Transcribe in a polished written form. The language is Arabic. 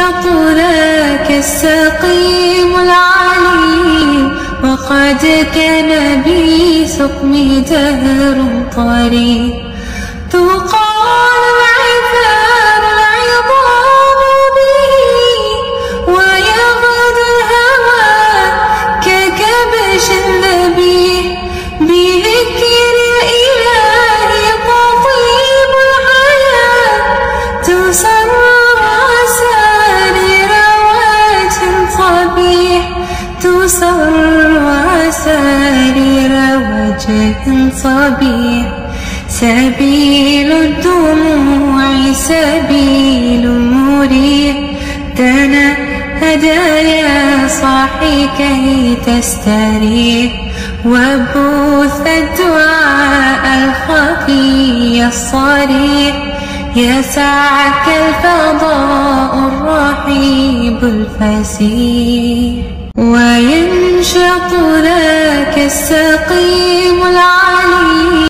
وينشط لك السقيم العليم، وقد كان بسقمي دهر طريق. تقال العثار العظام به، ويغدو الهوى ككبش ذبيح. بذكر إلهي تطيب الحياة، تسر عسارير وجه صبيح، تسر عسارير وجه صبيح. سبيل الدموع سبيل مريح، تنهد يا صاحي كي تستريح، وبث الدعاء الخفي الصريح. يسعك الفضاء الرحيب الفسيح، وينشط لك السقيم